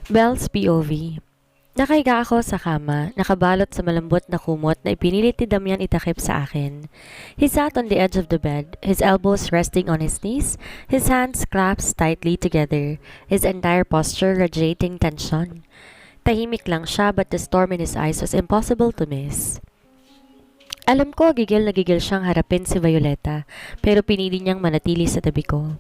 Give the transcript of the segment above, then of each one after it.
Belle's POV. Nakahiga ako sa kama, nakabalot sa malambot na kumot na ipinilit ni Damian itakip sa akin. He sat on the edge of the bed, his elbows resting on his knees, his hands clasped tightly together, his entire posture radiating tension. Tahimik lang siya but the storm in his eyes was impossible to miss. Alam ko gigil na gigil siyang harapin si Violeta, pero pinili niyang manatili sa tabi ko.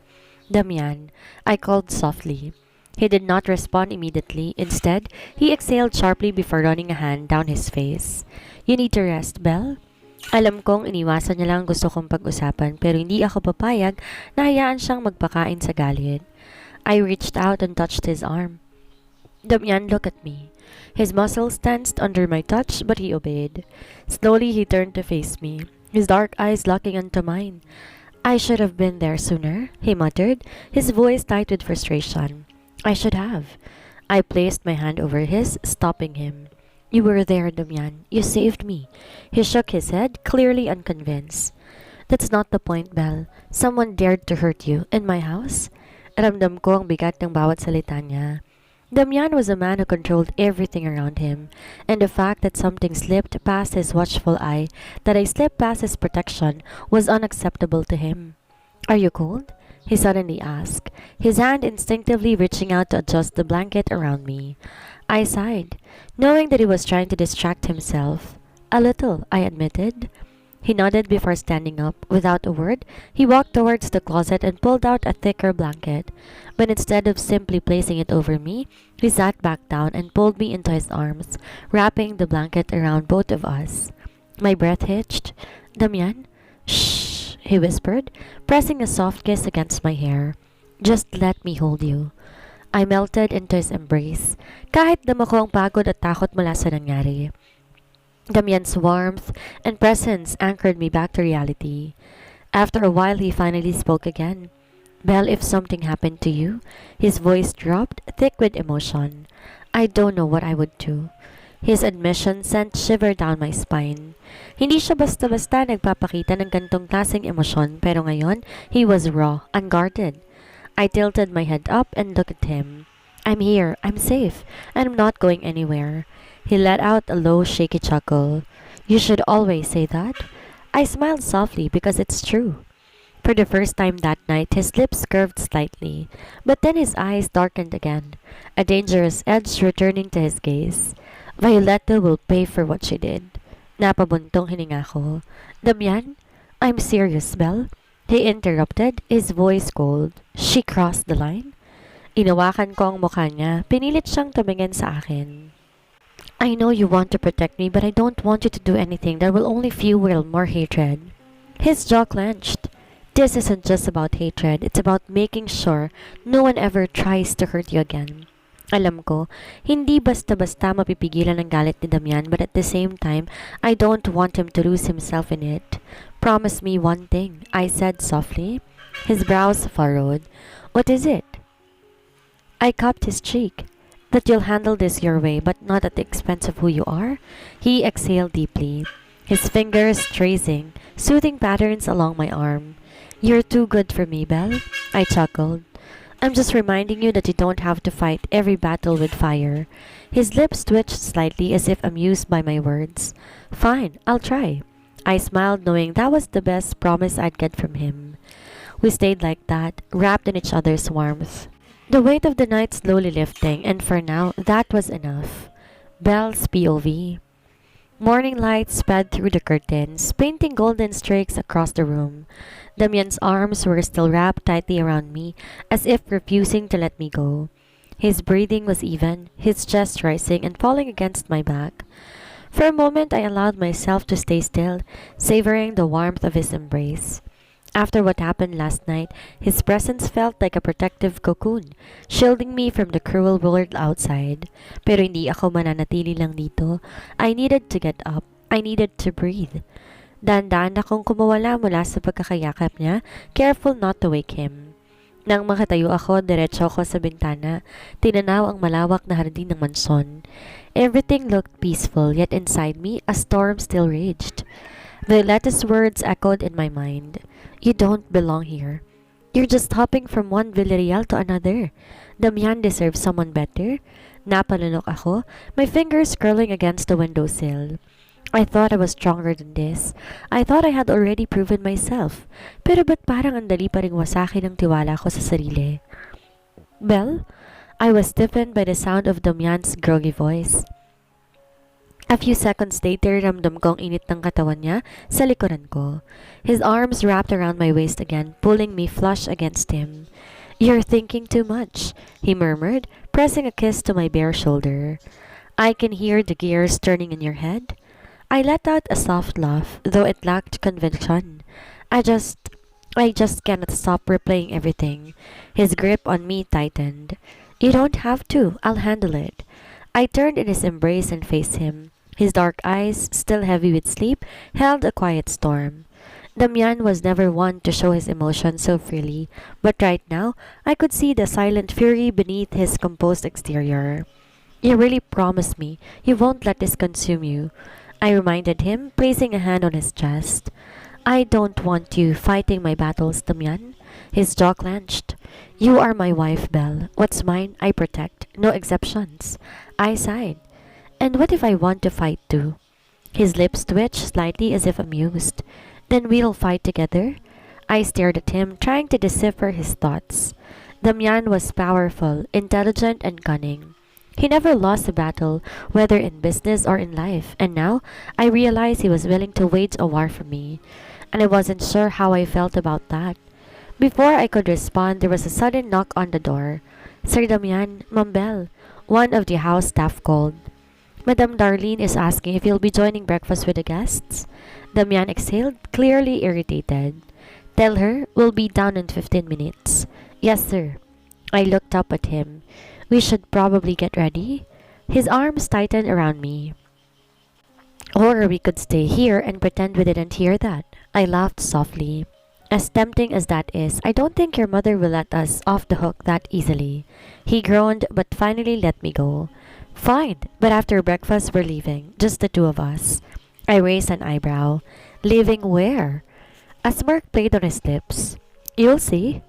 Damian, I called softly. He did not respond immediately. Instead, he exhaled sharply before running a hand down his face. You need to rest, Belle? Alam kong iniwasan niya lang gusto kong pag-usapan pero hindi ako papayag na hayaan siyang magpakain sa galit. I reached out and touched his arm. Damian, look at me. His muscles tensed under my touch but he obeyed. Slowly he turned to face me, his dark eyes locking onto mine. I should have been there sooner, he muttered, his voice tight with frustration. I should have. I placed my hand over his, stopping him. You were there, Damian. You saved me. He shook his head, clearly unconvinced. That's not the point, Belle. Someone dared to hurt you in my house. Ramdam ko ang bigat ng bawat salita niya. Damian was a man who controlled everything around him, and the fact that something slipped past his watchful eye, that I slipped past his protection, was unacceptable to him. Are you cold? He suddenly asked, his hand instinctively reaching out to adjust the blanket around me. I sighed, knowing that he was trying to distract himself. A little, I admitted. He nodded before standing up. Without a word, he walked towards the closet and pulled out a thicker blanket. But instead of simply placing it over me, he sat back down and pulled me into his arms, wrapping the blanket around both of us. My breath hitched. Damian? Shh, he whispered, pressing a soft kiss against my hair. Just let me hold you. I melted into his embrace, kahit dama ko ang pagod at takot mula sa nangyari. Damian's warmth and presence anchored me back to reality. After a while, he finally spoke again. Belle, if something happened to you, his voice dropped, thick with emotion. I don't know what I would do. His admission sent shiver down my spine. Hindi siya basta-basta nagpapakita ng gantong klaseng emosyon pero ngayon, he was raw, unguarded. I tilted my head up and looked at him. I'm here, I'm safe, and I'm not going anywhere. He let out a low, shaky chuckle. You should always say that. I smiled softly because it's true. For the first time that night, his lips curved slightly, but then his eyes darkened again, a dangerous edge returning to his gaze. Violetta will pay for what she did. Napabuntong hininga ko. Damian, I'm serious, Belle. He interrupted, his voice cold. She crossed the line? Inawakan ko ang mukha niya. Pinilit siyang tumingin sa akin. I know you want to protect me, but I don't want you to do anything that will only fuel more hatred. His jaw clenched. This isn't just about hatred, it's about making sure no one ever tries to hurt you again. Alam ko, hindi basta-basta mapipigilan ang galit ni Damian, but at the same time, I don't want him to lose himself in it. Promise me one thing, I said softly. His brows furrowed. What is it? I cupped his cheek. That you'll handle this your way, but not at the expense of who you are? He exhaled deeply, his fingers tracing, soothing patterns along my arm. You're too good for me, Belle. I chuckled. I'm just reminding you that you don't have to fight every battle with fire. His lips twitched slightly as if amused by my words. Fine, I'll try. I smiled knowing that was the best promise I'd get from him. We stayed like that, wrapped in each other's warmth. The weight of the night slowly lifting, and for now, that was enough. Belle's POV. Morning light sped through the curtains, painting golden streaks across the room. Damian's arms were still wrapped tightly around me, as if refusing to let me go. His breathing was even, his chest rising and falling against my back. For a moment, I allowed myself to stay still, savoring the warmth of his embrace. After what happened last night, his presence felt like a protective cocoon, shielding me from the cruel world outside. Pero hindi ako mananatili lang dito. I needed to get up. I needed to breathe. Dahan-dahan akong kumawala mula sa pagkakayakap niya, careful not to wake him. Nang makatayo ako, diretso ako sa bintana, tinanaw ang malawak na hardin ng mansyon. Everything looked peaceful, yet inside me, a storm still raged. Violetta's words echoed in my mind. You don't belong here. You're just hopping from one Villarreal to another. Damian deserves someone better. Napalunok ako, my fingers curling against the windowsill. I thought I was stronger than this. I thought I had already proven myself. Pero ba't parang ang dali pa ring wasakin ang tiwala ko sa sarili? Belle? I was stiffened by the sound of Damian's groggy voice. A few seconds later, ramdam ko ang init ng katawan niya sa likuran ko. His arms wrapped around my waist again, pulling me flush against him. "You're thinking too much," he murmured, pressing a kiss to my bare shoulder. "I can hear the gears turning in your head." I let out a soft laugh, though it lacked conviction. I just I just cannot stop replaying everything. His grip on me tightened. "You don't have to. I'll handle it." I turned in his embrace and faced him. His dark eyes, still heavy with sleep, held a quiet storm. Damian was never one to show his emotions so freely, but right now I could see the silent fury beneath his composed exterior. "You really promise me you won't let this consume you," I reminded him, placing a hand on his chest. "I don't want you fighting my battles, Damian." His jaw clenched. "You are my wife, Belle. What's mine, I protect. No exceptions." I sighed. "And what if I want to fight too?" His lips twitched slightly as if amused. "Then we'll fight together?" I stared at him, trying to decipher his thoughts. Damian was powerful, intelligent, and cunning. He never lost a battle, whether in business or in life, and now I realized he was willing to wage a war for me. And I wasn't sure how I felt about that. Before I could respond, there was a sudden knock on the door. "Sir Damian, Ma'am Belle," one of the house staff called. "Madame Darlene is asking if you'll be joining breakfast with the guests." Damian exhaled, clearly irritated. "Tell her we'll be down in 15 minutes. "Yes, sir." I looked up at him. "We should probably get ready." His arms tightened around me. "Or we could stay here and pretend we didn't hear that." I laughed softly. "As tempting as that is, I don't think your mother will let us off the hook that easily." He groaned but finally let me go. "Fine, but after breakfast we're leaving, just the two of us." I raised an eyebrow. "Leaving where?" A smirk played on his lips. "You'll see."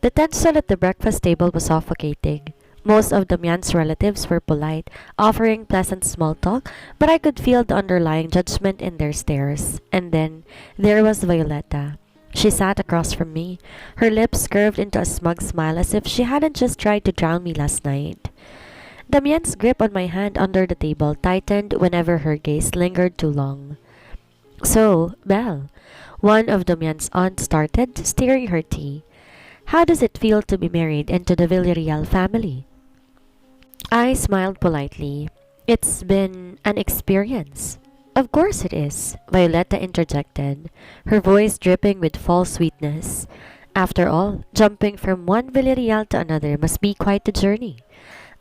The tension at the breakfast table was suffocating. Most of Damian's relatives were polite, offering pleasant small talk, but I could feel the underlying judgment in their stares. And then there was Violetta. She sat across from me, her lips curved into a smug smile as if she hadn't just tried to drown me last night. Damian's grip on my hand under the table tightened whenever her gaze lingered too long. "So, Belle," one of Damian's aunts started, stirring her tea. "How does it feel to be married into the Villarreal family?" I smiled politely. "It's been an experience." "Of course it is," Violetta interjected, her voice dripping with false sweetness. "After all, jumping from one Villarreal to another must be quite a journey."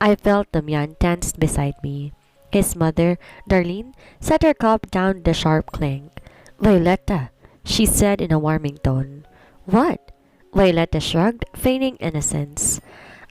I felt Damian tensed beside me. His mother, Darlene, set her cup down with a sharp clink. "Violetta," she said in a warming tone. "What?" Violetta shrugged, feigning innocence.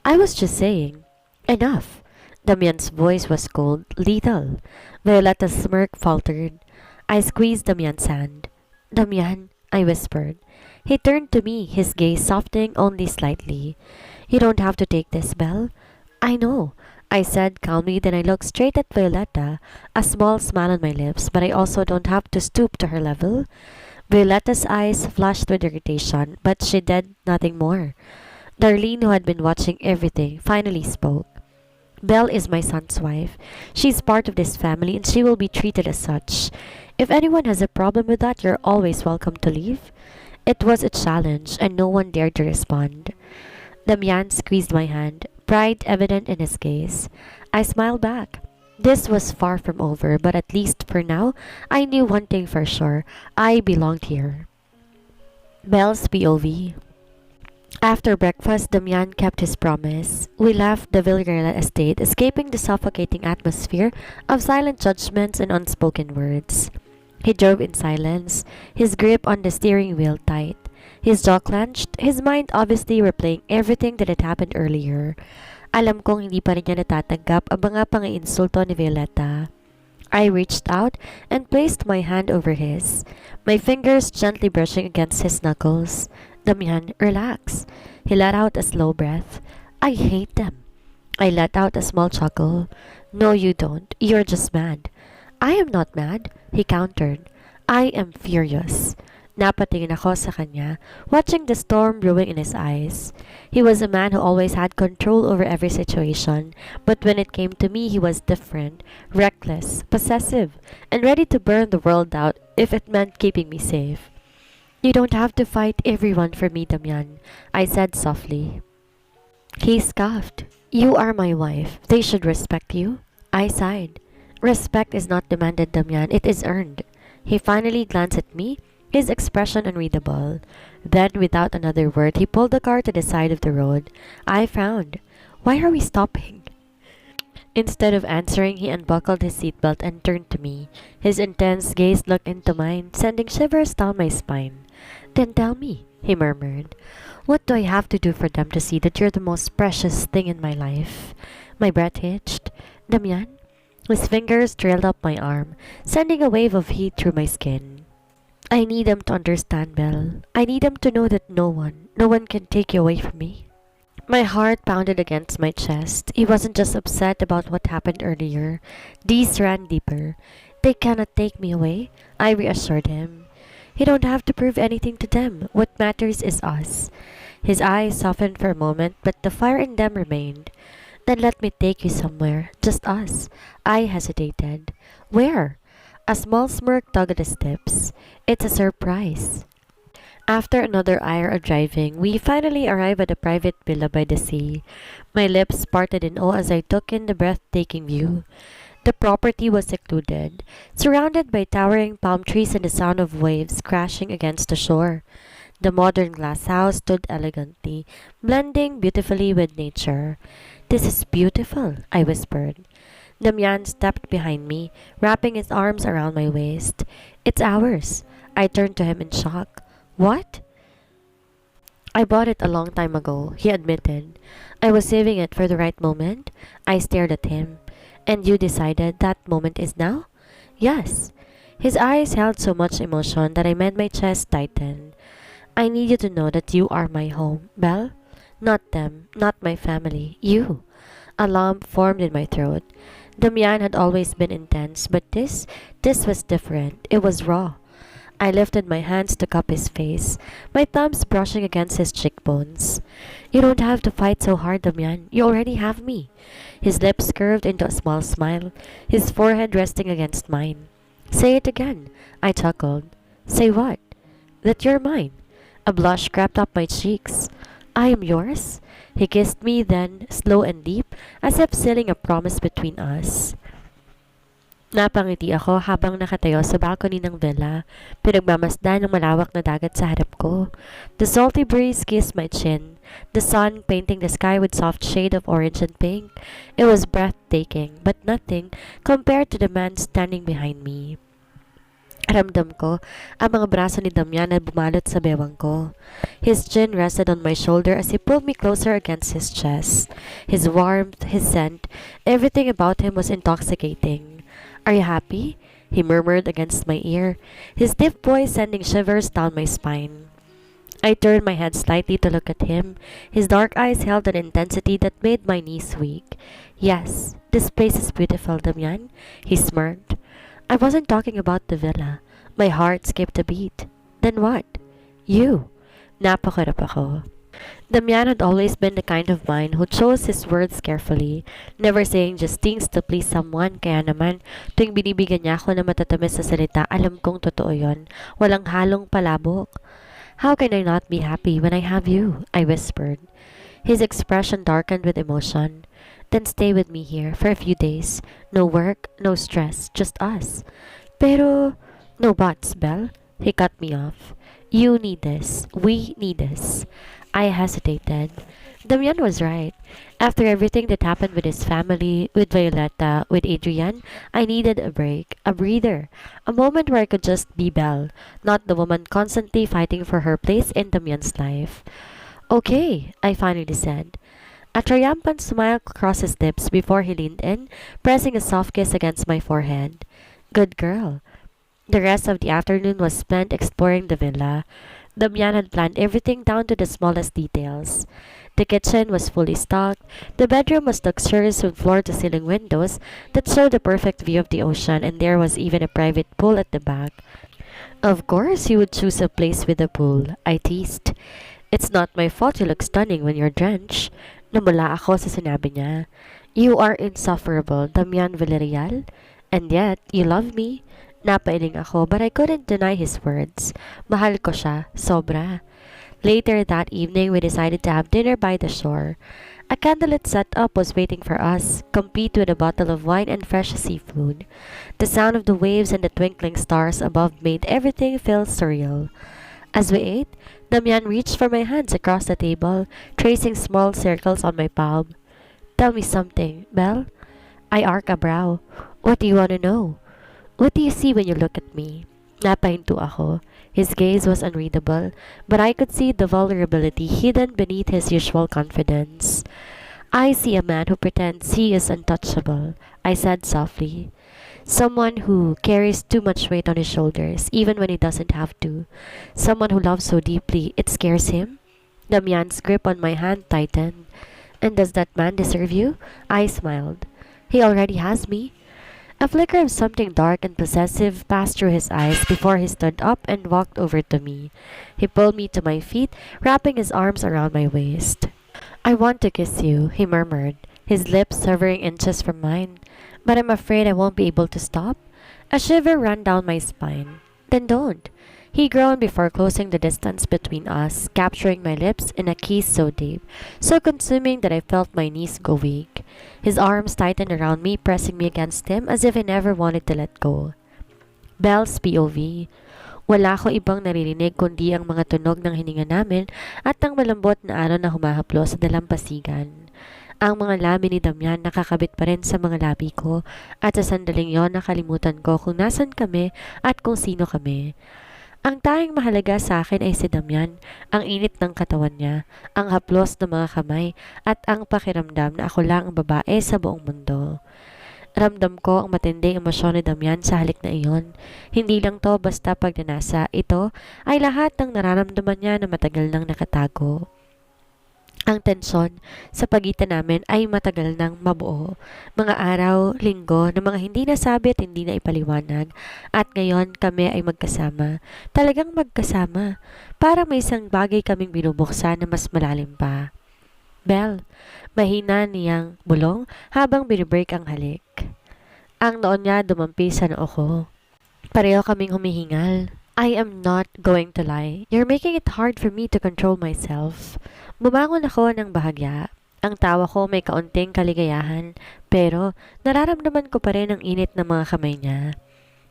"I was just saying." "Enough." Damian's voice was cold, lethal. Violetta's smirk faltered. I squeezed Damian's hand. "Damian," I whispered. He turned to me, his gaze softening only slightly. "You don't have to take this, Belle." "I know," I said calmly, then I looked straight at Violetta, a small smile on my lips, but I also don't have to stoop to her level. Violetta's eyes flashed with irritation, but she did nothing more. Darlene, who had been watching everything, finally spoke. "Belle is my son's wife. She's part of this family and she will be treated as such. If anyone has a problem with that, you're always welcome to leave." It was a challenge and no one dared to respond. Damian squeezed my hand, pride evident in his gaze. I smiled back. This was far from over, but at least for now, I knew one thing for sure. I belonged here. Belle's POV. After breakfast, Damian kept his promise. We left the Villarreal estate, escaping the suffocating atmosphere of silent judgments and unspoken words. He drove in silence, his grip on the steering wheel tight. His jaw clenched, his mind obviously replaying everything that had happened earlier. Alam kong hindi pa rin niya natatanggap ang mga pang-iinsulto ni Violetta. I reached out and placed my hand over his, my fingers gently brushing against his knuckles. "Damian, relax." He let out a slow breath. "I hate them." I let out a small chuckle. No, you don't. You're just mad. I am not mad, he countered. I am furious. Napatingin ako sa kanya, watching the storm brewing in his eyes. He was a man who always had control over every situation, but when it came to me, he was different, reckless, possessive, and ready to burn the world out if it meant keeping me safe. You don't have to fight everyone for me, Damian, I said softly. He scoffed. You are my wife. They should respect you. I sighed. Respect is not demanded, Damian. It is earned. He finally glanced at me, his expression unreadable. Then, without another word, he pulled the car to the side of the road. I frowned. Why are we stopping? Instead of answering, he unbuckled his seatbelt and turned to me. His intense gaze looked into mine, sending shivers down my spine. Then tell me, he murmured. What do I have to do for them to see that you're the most precious thing in my life? My breath hitched. Damian? His fingers trailed up my arm, sending a wave of heat through my skin. I need them to understand, Belle. I need them to know that no one can take you away from me. My heart pounded against my chest. He wasn't just upset about what happened earlier. These ran deeper. They cannot take me away, I reassured him. You don't have to prove anything to them. What matters is us. His eyes softened for a moment, but the fire in them remained. Then let me take you somewhere. Just us. I hesitated. Where? A small smirk tugged at his lips. It's a surprise. After another hour of driving, we finally arrived at a private villa by the sea. My lips parted in awe as I took in the breathtaking view. The property was secluded, surrounded by towering palm trees and the sound of waves crashing against the shore. The modern glass house stood elegantly, blending beautifully with nature. This is beautiful, I whispered. Damian stepped behind me, wrapping his arms around my waist. It's ours. I turned to him in shock. What? I bought it a long time ago, he admitted. I was saving it for the right moment. I stared at him. And you decided that moment is now? Yes. His eyes held so much emotion that I made my chest tighten. I need you to know that you are my home, Belle. Not them, not my family, you. A lump formed in my throat. Damian had always been intense, but this was different. It was raw. I lifted my hands to cup his face, my thumbs brushing against his cheekbones. You don't have to fight so hard, Damian. You already have me. His lips curved into a small smile, his forehead resting against mine. Say it again, I chuckled. Say what? That you're mine. A blush crept up my cheeks. I am yours? He kissed me then, slow and deep, as if sealing a promise between us. Napangiti ako habang nakatayo sa balcony ng villa, pinagmamasdan ng malawak na dagat sa harap ko. The salty breeze kissed my chin, the sun painting the sky with soft shade of orange and pink. It was breathtaking, but nothing compared to the man standing behind me. Ramdam ko ang mga braso ni Damian na bumalot sa bewang ko. His chin rested on my shoulder as he pulled me closer against his chest. His warmth, his scent, everything about him was intoxicating. Are you happy? He murmured against my ear, his deep voice sending shivers down my spine. I turned my head slightly to look at him. His dark eyes held an intensity that made my knees weak. Yes, this place is beautiful, Damian, he smirked. I wasn't talking about the villa. My heart skipped a beat. Then what? You. Napakirap ako. Damian had always been the kind of man who chose his words carefully, never saying just things to please someone, kaya naman, tuwing binibigyan niya ako ng matatamis na salita, alam kong totoo yon, walang halong palabok. How can I not be happy when I have you? I whispered. His expression darkened with emotion. Then stay with me here for a few days. No work, no stress, just us. Pero, no buts, Belle. He cut me off. You need this. We need this. I hesitated. Damian was right. After everything that happened with his family, with Violetta, with Adrian, I needed a break, a breather, a moment where I could just be Belle, not the woman constantly fighting for her place in Damian's life. Okay, I finally said. A triumphant smile crossed his lips before he leaned in, pressing a soft kiss against my forehead. Good girl. The rest of the afternoon was spent exploring the villa. Damian had planned everything down to the smallest details. The kitchen was fully stocked, the bedroom was luxurious with floor-to-ceiling windows that showed a perfect view of the ocean, and there was even a private pool at the back. Of course, you would choose a place with a pool, I teased. It's not my fault you look stunning when you're drenched. Namula ako sa sinabi niya. You are insufferable, Damian Villarreal. And yet, you love me. Napailing ako but I couldn't deny his words. Mahal ko siya, sobra. Later that evening, we decided to have dinner by the shore. A candlelit setup was waiting for us, complete with a bottle of wine and fresh seafood. The sound of the waves and the twinkling stars above made everything feel surreal. As we ate, Damian reached for my hands across the table, tracing small circles on my palm. Tell me something, Belle. I arc a brow. What do you want to know? What do you see when you look at me? Napahinto ako. His gaze was unreadable, but I could see the vulnerability hidden beneath his usual confidence. I see a man who pretends he is untouchable, I said softly. Someone who carries too much weight on his shoulders, even when he doesn't have to. Someone who loves so deeply, it scares him. Damian's grip on my hand tightened. And does that man deserve you? I smiled. He already has me. A flicker of something dark and possessive passed through his eyes before he stood up and walked over to me. He pulled me to my feet, wrapping his arms around my waist. I want to kiss you, he murmured, his lips hovering inches from mine. But I'm afraid I won't be able to stop. A shiver ran down my spine. Then don't. He groaned before closing the distance between us, capturing my lips in a kiss so deep, so consuming that I felt my knees go weak. His arms tightened around me, pressing me against him as if I never wanted to let go. Belle's POV. Wala ko ibang naririnig kundi ang mga tunog ng hininga namin at ang malambot na alon na humahaplo sa dalampasigan. Ang mga labi ni Damian nakakabit pa rin sa mga labi ko at sa sandaling yon nakalimutan ko kung nasan kami at kung sino kami. Ang tanging mahalaga sa akin ay si Damian, ang init ng katawan niya, ang haplos ng mga kamay, at ang pakiramdam na ako lang ang babae sa buong mundo. Ramdam ko ang matinding emosyon ni Damian sa halik na iyon. Hindi lang to basta pagnanasa, ito ay lahat ng nararamdaman niya na matagal nang nakatago. Ang tensyon sa pagitan namin ay matagal nang mabuo. Mga araw, linggo na mga hindi nasabi at hindi na ipaliwanag. At ngayon kami ay magkasama. Talagang magkasama. Parang may isang bagay kaming binubuksan na mas malalim pa. Belle, mahina niyang bulong habang binibreak ang halik. Ang noon niya dumampi sa noo ko. Pareho kaming humihingal. I am not going to lie. You're making it hard for me to control myself. Bumangon ako ng bahagya. Ang tawa ko may kaunting kaligayahan, pero nararamdaman ko pa rin ang init ng mga kamay niya.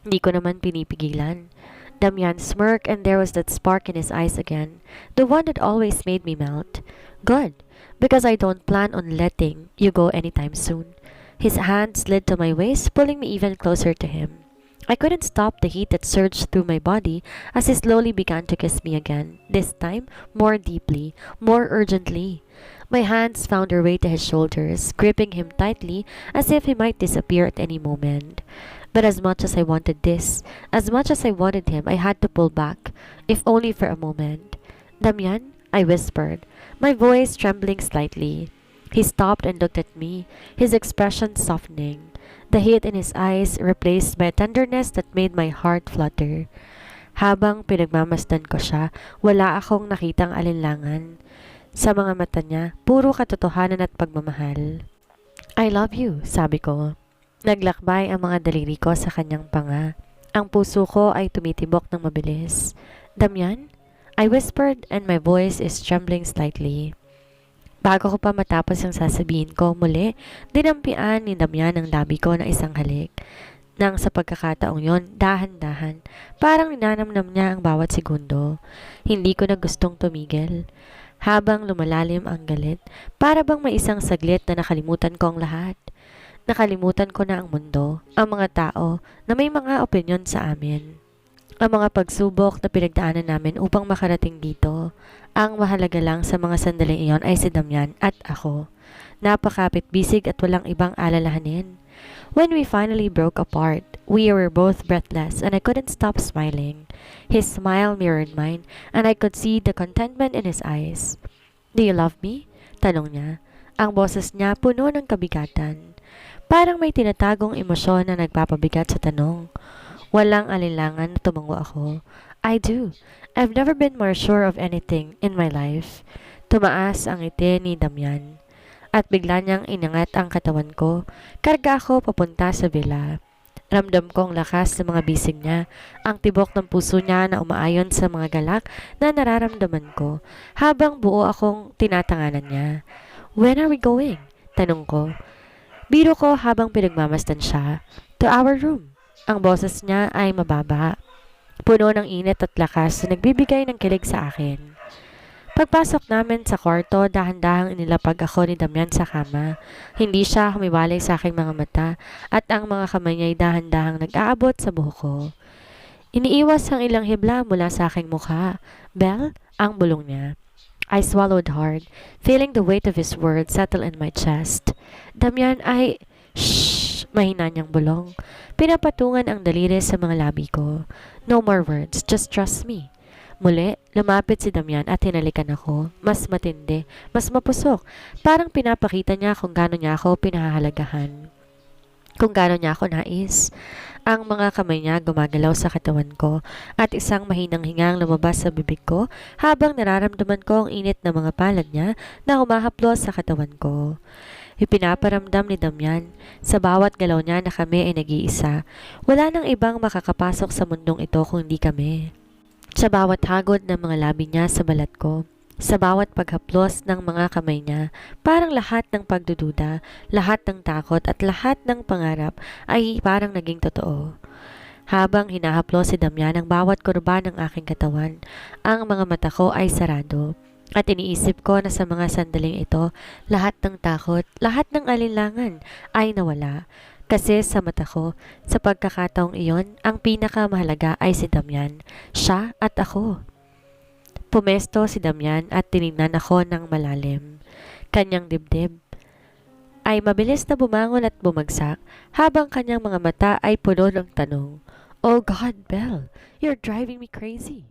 Hindi ko naman pinipigilan. Damian smirked and there was that spark in his eyes again, the one that always made me melt. Good, because I don't plan on letting you go anytime soon. His hand slid to my waist, pulling me even closer to him. I couldn't stop the heat that surged through my body as he slowly began to kiss me again, this time more deeply, more urgently. My hands found their way to his shoulders, gripping him tightly as if he might disappear at any moment. But as much as I wanted this, as much as I wanted him, I had to pull back, if only for a moment. Damian, I whispered, my voice trembling slightly. He stopped and looked at me, his expression softening. The heat in his eyes replaced by a tenderness that made my heart flutter. Habang pinagmamasdan ko siya, wala akong nakitang alinlangan. Sa mga mata niya, puro katotohanan at pagmamahal. I love you, sabi ko. Naglakbay ang mga daliri ko sa kanyang panga. Ang puso ko ay tumitibok ng mabilis. Damian? I whispered and my voice is trembling slightly. Bago ko pa matapos ang sasabihin ko, muli, dinampian ni Damian ang labi ko ng isang halik. Nang sa pagkakataong yon, dahan-dahan, parang ninanamnam niya ang bawat segundo. Hindi ko na gustong tumigil. Habang lumalalim ang galit, para bang may isang saglit na nakalimutan ko ang lahat. Nakalimutan ko na ang mundo, ang mga tao na may mga opinyon sa amin. Ang mga pagsubok na pinagdaanan namin upang makarating dito. Ang mahalaga lang sa mga sandaling iyon ay si Damian at ako. Napakapit-bisig at walang ibang alalahanin. When we finally broke apart, we were both breathless and I couldn't stop smiling. His smile mirrored mine and I could see the contentment in his eyes. "Do you love me?" Tanong niya. Ang boses niya puno ng kabigatan. Parang may tinatagong emosyon na nagpapabigat sa tanong. Walang alinlangan na tumango ako. "I do. I've never been more sure of anything in my life." Tumaas ang ngiti ni Damian. At bigla niyang inangat ang katawan ko. Karga ako papunta sa villa. Ramdam kong lakas ng mga bisig niya, ang tibok ng puso niya na umaayon sa mga galak na nararamdaman ko, habang buo akong tinatanganan niya. "When are we going?" Tanong ko. Biro ko habang pinagmamasdan siya. "To our room." Ang boses niya ay mababa, puno ng init at lakas na nagbibigay ng kilig sa akin. Pagpasok namin sa kwarto, dahan-dahang inilapag ako ni Damian sa kama. Hindi siya humiwalay sa aking mga mata at ang mga kamay niya ay dahan-dahang nag-aabot sa buhok ko. Iniiwas ang ilang hibla mula sa aking mukha. "Belle?" Ang bulong niya. I swallowed hard, feeling the weight of his words settle in my chest. Damian ay... Shh! Mahina niyang bulong. Pinapatungan ang daliri sa mga labi ko. "No more words, just trust me." Muli, lumapit si Damian at hinalikan ako. Mas matindi, mas mapusok. Parang pinapakita niya kung gaano niya ako pinahahalagahan. Kung gaano niya ako nais. Ang mga kamay niya gumagalaw sa katawan ko at isang mahinang hingang lumabas sa bibig ko habang nararamdaman ko ang init ng mga palad niya na humahaplos sa katawan ko. Ipinaparamdam ni Damian sa bawat galaw niya na kami ay nag-iisa. Wala nang ibang makakapasok sa mundong ito kung hindi kami. Sa bawat hagod ng mga labi niya sa balat ko, sa bawat paghaplos ng mga kamay niya, parang lahat ng pagdududa, lahat ng takot at lahat ng pangarap ay parang naging totoo. Habang hinahaplos si Damian ang bawat kurba ng aking katawan, ang mga mata ko ay sarado. At iniisip ko na sa mga sandaling ito, lahat ng takot, lahat ng alinlangan ay nawala. Kasi sa mata ko, sa pagkakataong iyon, ang pinakamahalaga ay si Damian. Siya at ako. Pumesto si Damian at tinignan ako ng malalim. Kanyang dibdib ay mabilis na bumangon at bumagsak habang kanyang mga mata ay puno ng tanong. "Oh God, Belle, you're driving me crazy."